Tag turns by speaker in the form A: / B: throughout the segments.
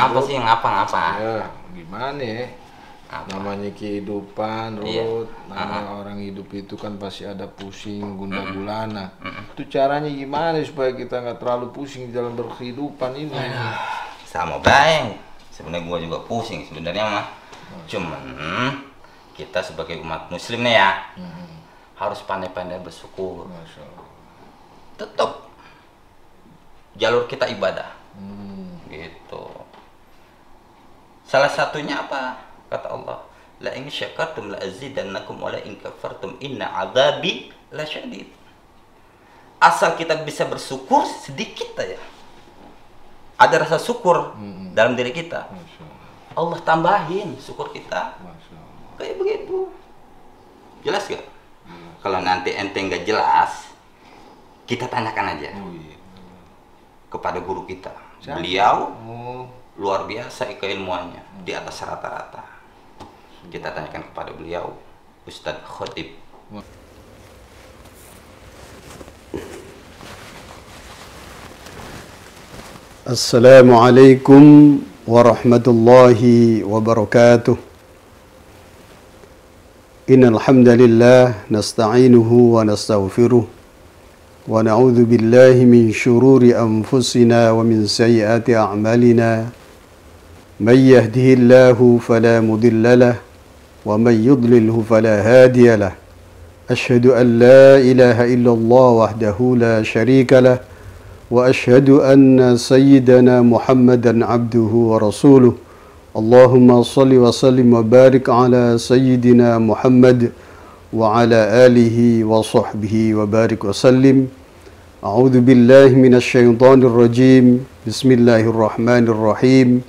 A: Apa sih ngapa?
B: Ya, gimana ya? Namanya kehidupan, Ruth. Namanya orang hidup itu kan pasti ada pusing, gundah gulana. Itu caranya gimana supaya kita nggak terlalu pusing dalam berkehidupan ini?
A: Sama baik. Sebenarnya gua juga pusing sebenarnya mah. Cuman kita sebagai umat muslim nih ya, harus pandai-pandai bersyukur.
B: Masya Allah.
A: Tetap jalur kita ibadah. Gitu. Salah satunya apa? Kata Allah, la in syakartum la azidannakum wa la in kafartum inna adzabi lasyadid. Asal kita bisa bersyukur sedikit aja, ada rasa syukur dalam diri kita, Allah tambahin syukur kita. Kayak begitu. Jelas gak? Kalau nanti ente nggak jelas, kita tanyakan aja kepada guru kita. Beliau luar biasa keilmuannya, di atas rata-rata. Kita tanyakan kepada beliau, Ustadz Khotib.
C: Assalamualaikum warahmatullahi wabarakatuh. Innal hamdalillah nasta'inuhu wa nastaghfiruh wa na'udzu billahi min shururi anfusina wa min sayyiati a'malina. May yahdihillahu fala mudilla lahu wa may yudlilhu fala hadiya lahu. Asyhadu an la ilaha illallah wahdahu la syarika lahu wa asyhadu anna sayyidana Muhammadan abduhu wa rasuluh. Allahumma salli wa sallim wa barik ala sayyidina Muhammad wa ala alihi wa sahbihi wa barik wa sallim. A'udzu billahi minasy syaithanir rajim. Bismillahirrahmanirrahim.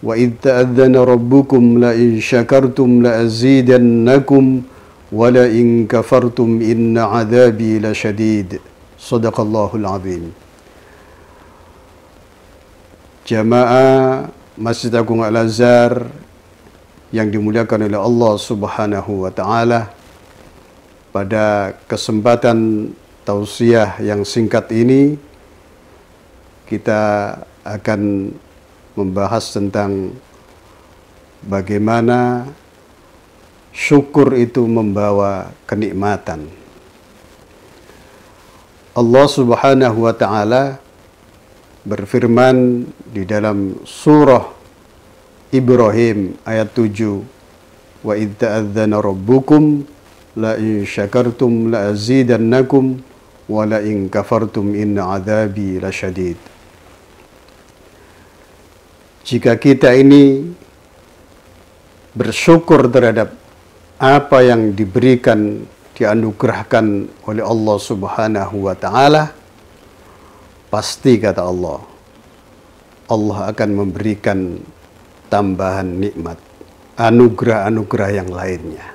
C: Wa idh ta'adzana rabbukum la in syakartum la azidannakum wa la in kafartum inna 'adzabi lasyadid. Shadaqallahul azim. Jamaah Masjid Agung Al-Azhar yang dimuliakan oleh Allah Subhanahu wa taala, pada kesempatan tausiah yang singkat ini kita akan membahas tentang bagaimana syukur itu membawa kenikmatan. Allah Subhanahu wa taala berfirman di dalam surah Ibrahim ayat 7, wa idz ta'adzana rabbukum la in syakartum la azidannakum wa la in kafartum inna adzabi lasyadid. Jika kita ini bersyukur terhadap apa yang diberikan, dianugerahkan oleh Allah Subhanahu wa taala, pasti kata Allah, Allah akan memberikan tambahan nikmat, anugerah-anugerah yang lainnya.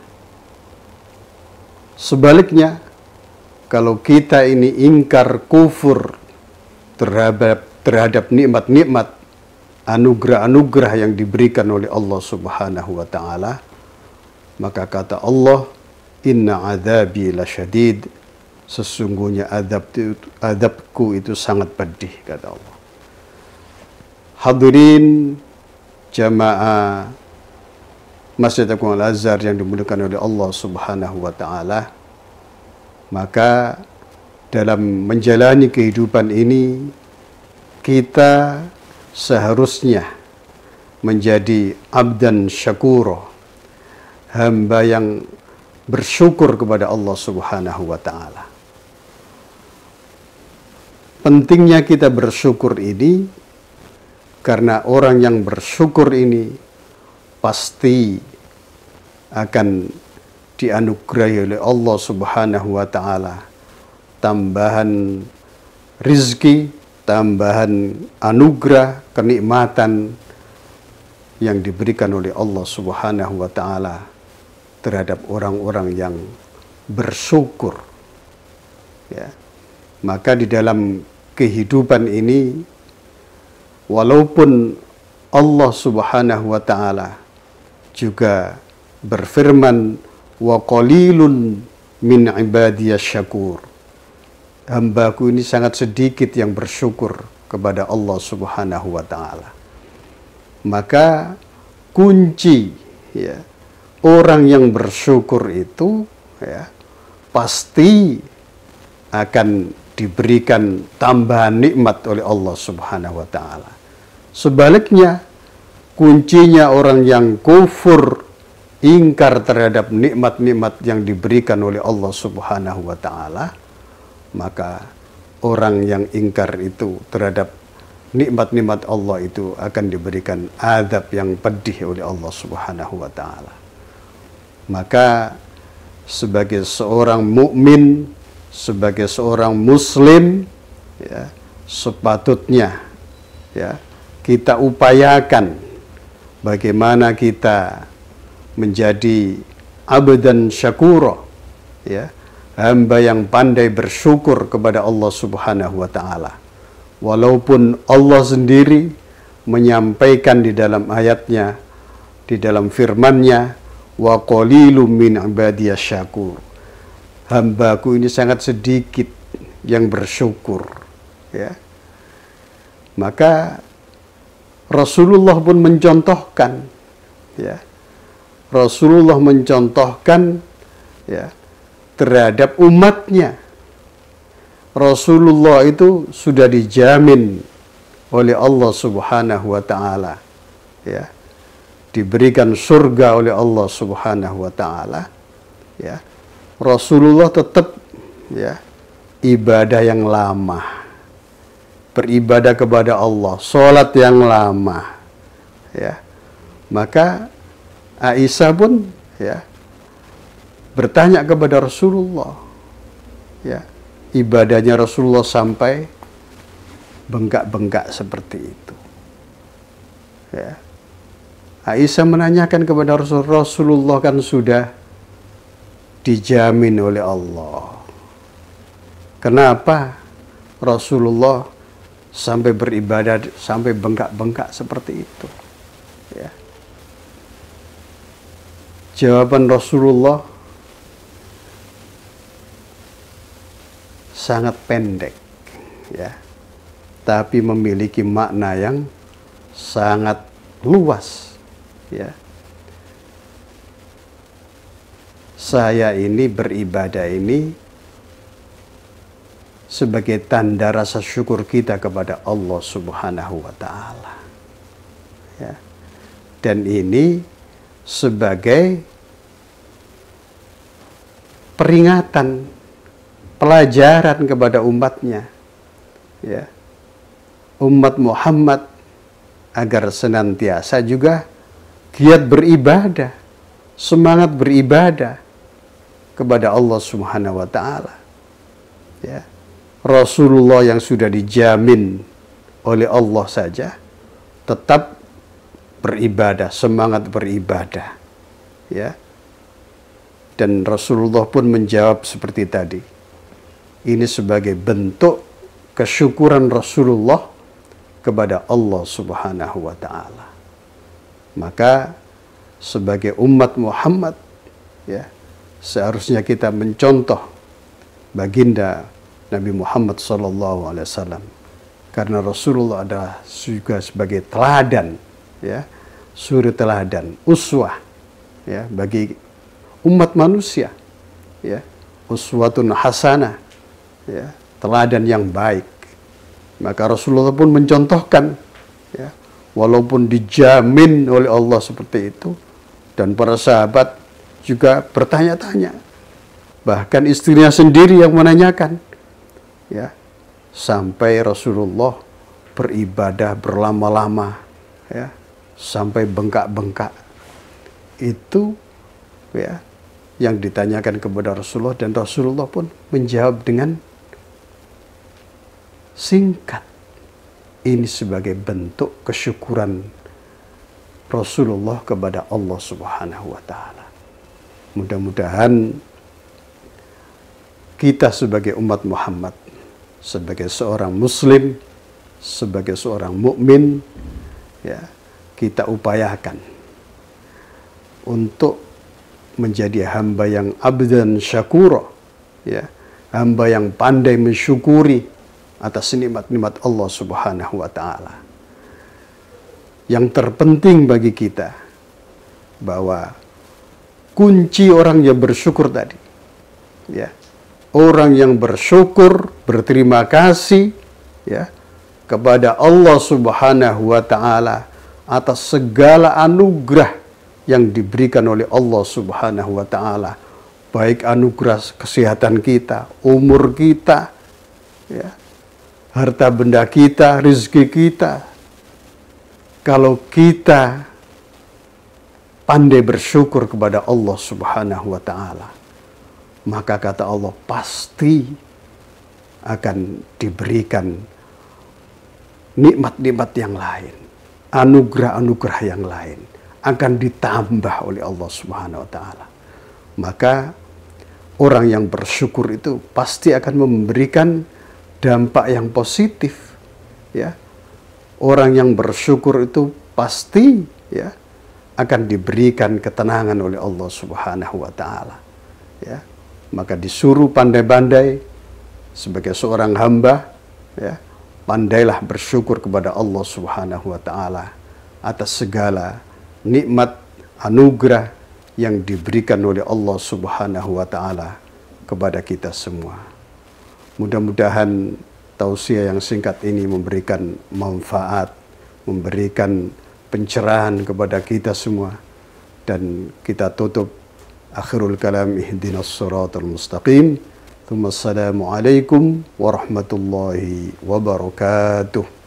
C: Sebaliknya, kalau kita ini ingkar, kufur terhadap nikmat-nikmat, anugerah-anugerah yang diberikan oleh Allah Subhanahu wa taala, maka kata Allah, inna adzabi lasyadid, sesungguhnya adabku itu sangat pedih, kata Allah. Hadirin jamaah Masjid Agung Al-Azhar yang dimuliakan oleh Allah Subhanahu wa taala, maka dalam menjalani kehidupan ini kita seharusnya menjadi abdan syakuro, hamba yang bersyukur kepada Allah Subhanahu wa taala. Pentingnya kita bersyukur ini karena orang yang bersyukur ini pasti akan dianugerahi oleh Allah Subhanahu wa taala tambahan rizki, tambahan anugerah, kenikmatan yang diberikan oleh Allah Subhanahu wa taala terhadap orang-orang yang bersyukur. Ya. Maka di dalam kehidupan ini, walaupun Allah Subhanahu wa taala juga berfirman, wa qalilun min ibadiyas syakur, hambaku ini sangat sedikit yang bersyukur kepada Allah Subhanahu wa taala. maka kunci ya orang yang bersyukur itu ya pasti akan diberikan tambahan nikmat oleh Allah Subhanahu wa taala. Sebaliknya, kuncinya orang yang kufur, ingkar terhadap nikmat-nikmat yang diberikan oleh Allah Subhanahu wa taala, maka orang yang ingkar itu terhadap nikmat-nikmat Allah itu akan diberikan azab yang pedih oleh Allah Subhanahu wa taala. Maka sebagai seorang mukmin, sebagai seorang muslim ya, sepatutnya ya kita upayakan bagaimana kita menjadi abdan syakura ya, hamba yang pandai bersyukur kepada Allah Subhanahu wa taala. Walaupun Allah sendiri menyampaikan di dalam ayatnya, di dalam firman-Nya, wa qalilum min ibadiyasy syakur. Hambaku ini sangat sedikit yang bersyukur ya. Maka Rasulullah pun mencontohkan ya. Rasulullah mencontohkan ya terhadap umatnya. Rasulullah itu sudah dijamin oleh Allah Subhanahu wa taala ya. Diberikan surga oleh Allah Subhanahu wa taala ya. Rasulullah tetap ya ibadah yang lama, beribadah kepada Allah, sholat yang lama ya. Maka Aisyah pun ya bertanya kepada Rasulullah ya, ibadahnya Rasulullah sampai bengkak-bengkak seperti itu ya. Aisyah menanyakan kepada Rasulullah, kan sudah dijamin oleh Allah, kenapa Rasulullah sampai beribadah sampai bengkak-bengkak seperti itu ya. Jawaban Rasulullah sangat pendek ya, tapi memiliki makna yang sangat luas ya. Saya ini beribadah ini sebagai tanda rasa syukur kita kepada Allah Subhanahu wa taala ya. Dan ini sebagai peringatan, pelajaran kepada umatnya ya, umat Muhammad, agar senantiasa juga giat beribadah, semangat beribadah kepada Allah Subhanahu wa taala ya. Rasulullah yang sudah dijamin oleh Allah saja tetap beribadah, semangat beribadah ya. Dan Rasulullah pun menjawab seperti tadi. Ini sebagai bentuk kesyukuran Rasulullah kepada Allah Subhanahu wa taala. Maka sebagai umat Muhammad ya, seharusnya kita mencontoh baginda Nabi Muhammad SAW, karena Rasulullah adalah juga sebagai teladan ya, suri teladan, uswah ya bagi umat manusia ya, uswatun hasanah ya, teladan yang baik. Maka Rasulullah pun mencontohkan ya, walaupun dijamin oleh Allah seperti itu, dan para sahabat juga bertanya-tanya, bahkan istrinya sendiri yang menanyakan ya, sampai Rasulullah beribadah berlama-lama ya, sampai bengkak-bengkak. Itu ya yang ditanyakan kepada Rasulullah, dan Rasulullah pun menjawab dengan singkat. Ini sebagai bentuk kesyukuran Rasulullah kepada Allah Subhanahu wa taala. Mudah-mudahan kita sebagai umat Muhammad, sebagai seorang muslim, sebagai seorang mukmin ya, kita upayakan untuk menjadi hamba yang abdan syakura ya, hamba yang pandai mensyukuri atas nikmat-nikmat Allah Subhanahu wa taala. yang terpenting bagi kita bahwa kunci orang yang bersyukur tadi, ya, orang yang bersyukur, berterima kasih, ya, kepada Allah Subhanahu wa Ta'ala atas segala anugerah yang diberikan oleh Allah Subhanahu wa Ta'ala, baik anugerah kesehatan kita, umur kita, ya, harta benda kita, rezeki kita. Kalau kita pandai bersyukur kepada Allah Subhanahu wa Ta'ala, maka kata Allah pasti akan diberikan nikmat-nikmat yang lain, anugerah-anugerah yang lain akan ditambah oleh Allah Subhanahu wa Ta'ala. Maka orang yang bersyukur itu pasti akan memberikan dampak yang positif, ya. Orang yang bersyukur itu pasti, ya, akan diberikan ketenangan oleh Allah Subhanahu wa Ta'ala, ya. Maka disuruh pandai-pandai sebagai seorang hamba, ya, pandailah bersyukur kepada Allah Subhanahu wa Ta'ala atas segala nikmat anugerah yang diberikan oleh Allah Subhanahu wa Ta'ala kepada kita semua. Mudah-mudahan tausiah yang singkat ini memberikan manfaat, memberikan pencerahan kepada kita semua, dan kita tutup akhirul kalam ihdinas siratal mustaqim. Assalamualaikum warahmatullahi wabarakatuh.